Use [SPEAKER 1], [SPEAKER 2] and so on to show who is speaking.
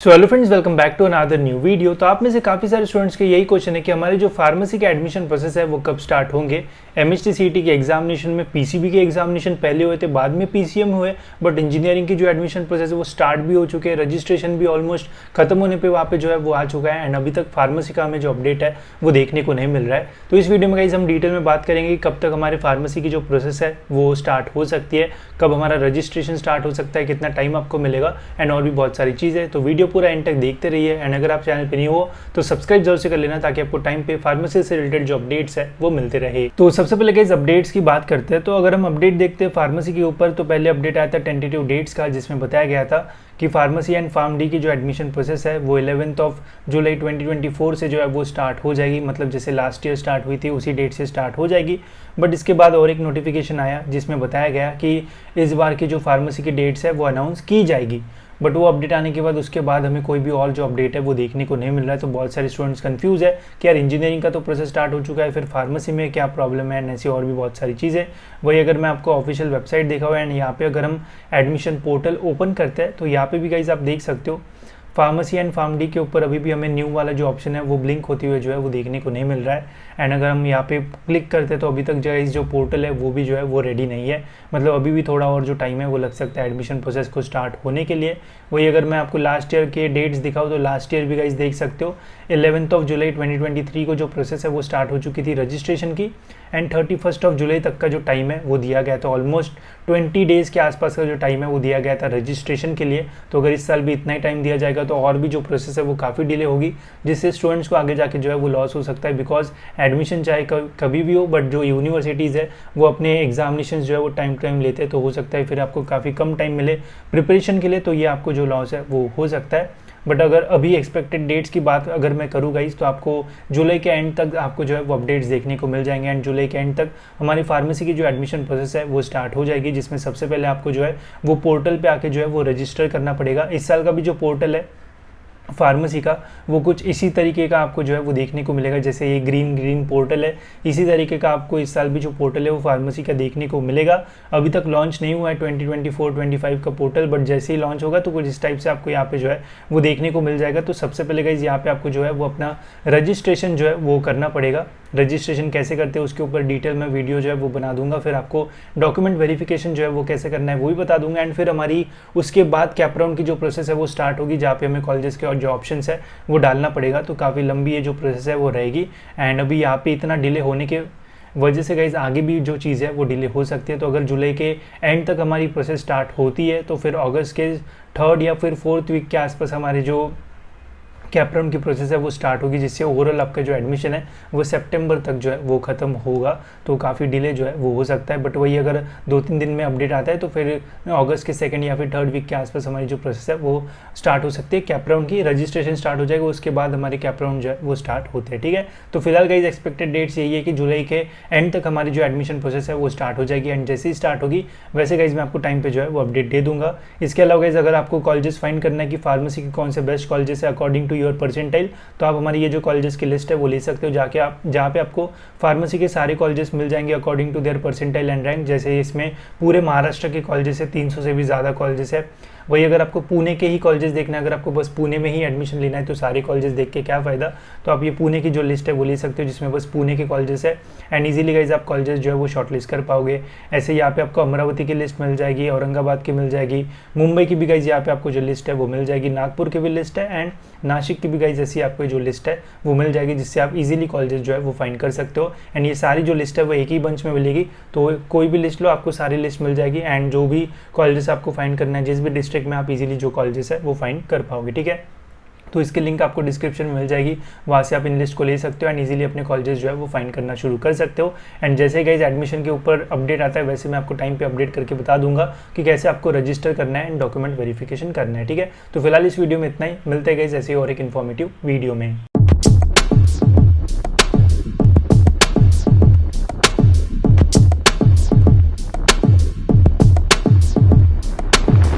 [SPEAKER 1] So hello friends, welcome back to another new video. तो आप में से काफ़ी सारे स्टूडेंट्स के यही क्वेश्चन है कि हमारे जो फार्मेसी के एडमिशन प्रोसेस है वो कब स्टार्ट होंगे। एमएचटी सीईटी के एग्जामिनेशन में पीसीबी के एग्जामिनेशन पहले हुए थे, बाद में पीसीएम हुए, बट इंजीनियरिंग की जो एडमिशन प्रोसेस है वो स्टार्ट भी हो चुके हैं, रजिस्ट्रेशन भी ऑलमोस्ट खत्म होने पर वहाँ पे जो है वो आ चुका है। एंड अभी तक फार्मेसी का हमें जो अपडेट है वो देखने को नहीं मिल रहा है। तो इस वीडियो में गाइस हम डिटेल में बात करेंगे कि कब तक हमारे फार्मेसी की जो प्रोसेस है वो स्टार्ट हो सकती है, कब हमारा रजिस्ट्रेशन स्टार्ट हो सकता है, कितना टाइम आपको मिलेगा एंड और भी बहुत सारी चीज़ें। तो वीडियो पूरा एंड तक देखते रहिए एंड अगर आप चैनल पे नहीं हो तो सब्सक्राइब जरूर से कर लेना ताकि आपको टाइम पे फार्मेसी से रिलेटेड जो अपडेट्स है वो मिलते रहे। तो सबसे पहले गाइस अपडेट्स की बात करते हैं। तो अगर हम अपडेट देखते हैं फार्मेसी के ऊपर, तो पहले अपडेट आया था टेंटेटिव डेट्स का, जिसमें बताया गया था कि फार्मेसी एंड फार्म डी की जो एडमिशन प्रोसेस है वो 11 जुलाई 2024 से जो है वो स्टार्ट हो जाएगी। मतलब जैसे लास्ट ईयर स्टार्ट हुई थी उसी डेट से स्टार्ट हो जाएगी। बट इसके बाद और एक नोटिफिकेशन आया जिसमें बताया गया कि इस बार की जो फार्मेसी की डेट्स है वो अनाउंस की जाएगी। बट वो अपडेट आने के बाद उसके बाद हमें कोई भी और जो अपडेट है वो देखने को नहीं मिल रहा है। तो बहुत सारे स्टूडेंट्स कंफ्यूज है कि यार इंजीनियरिंग का तो प्रोसेस स्टार्ट हो चुका है, फिर फार्मेसी में क्या प्रॉब्लम है, ऐसी और भी बहुत सारी चीज़ें। वही अगर मैं आपको ऑफिशियल वेबसाइट देखा हुआ है एंड यहाँ पे अगर हम एडमिशन पोर्टल ओपन करते हैं तो यहाँ पे भी गाइज आप देख सकते हो फार्मेसी एंड फार्म डी के ऊपर अभी भी हमें न्यू वाला जो ऑप्शन है वो ब्लिंक होते हुए जो है वो देखने को नहीं मिल रहा है। एंड अगर हम यहाँ पे क्लिक करते हैं तो अभी तक जो पोर्टल है वो भी जो है वो रेडी नहीं है। मतलब अभी भी थोड़ा और जो टाइम है वो लग सकता है एडमिशन प्रोसेस को स्टार्ट होने के लिए। वही अगर मैं आपको लास्ट ईयर के डेट्स दिखाऊँ तो लास्ट ईयर भी गाइज देख सकते हो 11 जुलाई 2023 को जो प्रोसेस है वो स्टार्ट हो चुकी थी रजिस्ट्रेशन की एंड 31 जुलाई तक का जो टाइम है वो दिया गया था। ऑलमोस्ट 20 डेज़ के आसपास का जो टाइम है वो दिया गया था रजिस्ट्रेशन के लिए। तो अगर इस साल भी इतना ही टाइम दिया जाएगा तो और भी जो प्रोसेस है वो काफ़ी डिले होगी, जिससे स्टूडेंट्स को आगे जाके जो है वो लॉस हो सकता है। बिकॉज एडमिशन चाहे कभी भी हो, बट जो यूनिवर्सिटीज़ है वो अपने एग्जामिनेशन जो है वो टाइम लेते हैं, तो हो सकता है फिर आपको काफ़ी कम टाइम मिले प्रिपरेशन के लिए, तो ये आपको जो लॉस है वो हो सकता है। बट अगर अभी एक्सपेक्टेड डेट्स की बात अगर मैं करूँ गाइस तो आपको जुलाई के एंड तक आपको जो है वो अपडेट्स देखने को मिल जाएंगे एंड जुलाई के एंड तक हमारी फार्मेसी की जो एडमिशन प्रोसेस है वो स्टार्ट हो जाएगी, जिसमें सबसे पहले आपको जो है वो पोर्टल पे आके जो है वो रजिस्टर करना पड़ेगा। इस साल का भी जो पोर्टल है फार्मेसी का वो कुछ इसी तरीके का आपको जो है वो देखने को मिलेगा, जैसे ये ग्रीन पोर्टल है इसी तरीके का आपको इस साल भी जो पोर्टल है वो फार्मेसी का देखने को मिलेगा। अभी तक लॉन्च नहीं हुआ है 2024-25 का पोर्टल, बट जैसे ही लॉन्च होगा तो कुछ इस टाइप से आपको यहाँ पे जो है वो देखने को मिल जाएगा। तो सबसे पहले गाइस यहाँ पे आपको जो है वो अपना रजिस्ट्रेशन जो है वो करना पड़ेगा। रजिस्ट्रेशन कैसे करते हैं उसके ऊपर डिटेल में वीडियो जो है वो बना दूंगा, फिर आपको डॉक्यूमेंट वेरिफिकेशन जो है वो कैसे करना है वो भी बता दूंगा। एंड फिर हमारी उसके बाद कैपराउंड की जो प्रोसेस है वो स्टार्ट होगी, जहाँ पे हमें कॉलेजेस के और जो ऑप्शंस है वो डालना पड़ेगा। तो काफ़ी लंबी ये जो प्रोसेस है वो रहेगी एंड अभी यहाँ पे इतना डिले होने के वजह से गाइज आगे भी जो चीज़ है वो डिले हो सकती है। तो अगर जुलाई के एंड तक हमारी प्रोसेस स्टार्ट होती है तो फिर अगस्त के 3rd या फिर 4th वीक के आसपास हमारे जो कैपराउंड की प्रोसेस है वो स्टार्ट होगी, जिससे ओवरऑल आपका जो एडमिशन है वो सितंबर तक जो है वो ख़त्म होगा। तो काफ़ी डिले जो है वो हो सकता है, बट वही अगर 2-3 दिन में अपडेट आता है तो फिर अगस्त के 2nd या फिर 3rd वीक के आसपास हमारी जो प्रोसेस है वो स्टार्ट हो सकती है। कैपराउंड की रजिस्ट्रेशन स्टार्ट हो जाएगा, उसके बाद हमारे कैपराउंड जो है वो स्टार्ट होते हैं। ठीक है, तो फिलहाल गाइस एक्सपेक्टेड डेट्स यही है कि जुलाई के एंड तक हमारी जो एडमिशन प्रोसेस है वो स्टार्ट हो जाएगी एंड जैसे ही स्टार्ट होगी वैसे गाइस मैं आपको टाइम पे जो है वो अपडेट दे दूंगा। इसके अलावा गाइस अगर आपको कॉलेजेस फाइंड करना है कि फार्मेसी के कौन से बेस्ट कॉलेजेस है अकॉर्डिंग टू योर परसेंटाइल, तो आप हमारी ये जो कॉलेजेस की लिस्ट है वो ले सकते हो जाके आप, जहाँ पे आपको फार्मेसी के सारे कॉलेजेस मिल जाएंगे according to their percentile and rank. जैसे इसमें पूरे महाराष्ट्र के कॉलेजेस है, 300 से भी ज़्यादा कॉलेजेस है। वही अगर आपको पुणे के ही कॉलेजेस देखना है, अगर आपको बस पुणे में ही एडमिशन लेना है तो सारे कॉलेजेस देख के क्या फ़ायदा, तो आप ये पुणे की जो लिस्ट है वो ले सकते हो जिसमें बस पुणे के कॉलेजेस है एंड इजीली गाइज आप कॉलेजेस जो है वो शॉर्टलिस्ट कर पाओगे। ऐसे यहाँ पे आपको अमरावती की लिस्ट मिल जाएगी, औरंगाबाद की मिल जाएगी, मुंबई की भी गाइज यहाँ पे आपको जो लिस्ट है वो मिल जाएगी, नागपुर की भी लिस्ट है एंड नासिक की भी गाइज ऐसी आपको जो लिस्ट है वो मिल जाएगी, जिससे आप इजीली कॉलेजेस जो है वो फाइंड कर सकते हो। एंड ये सारी जो लिस्ट है वो एक ही बंच में मिलेगी, तो कोई भी लिस्ट लो आपको सारी लिस्ट मिल जाएगी एंड जो भी कॉलेजेस आपको फाइंड करना है जिस भी डिस्ट्रिक्ट में आप इजीली जो कॉलेजेस है वो फाइंड कर पाओगे। ठीक है, तो इसकी लिंक आपको डिस्क्रिप्शन में मिल जाएगी, वहाँ से आप इन लिस्ट को ले सकते हो एंड इजीली अपने कॉलेजेस जो है वो फाइंड करना शुरू कर सकते हो। एंड जैसे गाइज एडमिशन के ऊपर अपडेट आता है वैसे मैं आपको टाइम पे अपडेट करके बता दूंगा कि कैसे आपको रजिस्टर करना है एंड डॉक्यूमेंट वेरिफिकेशन करना है। ठीक है, तो फिलहाल इस वीडियो में इतना ही, मिलते हैं गाइज ऐसे ही और एक इन्फॉर्मेटिव वीडियो में।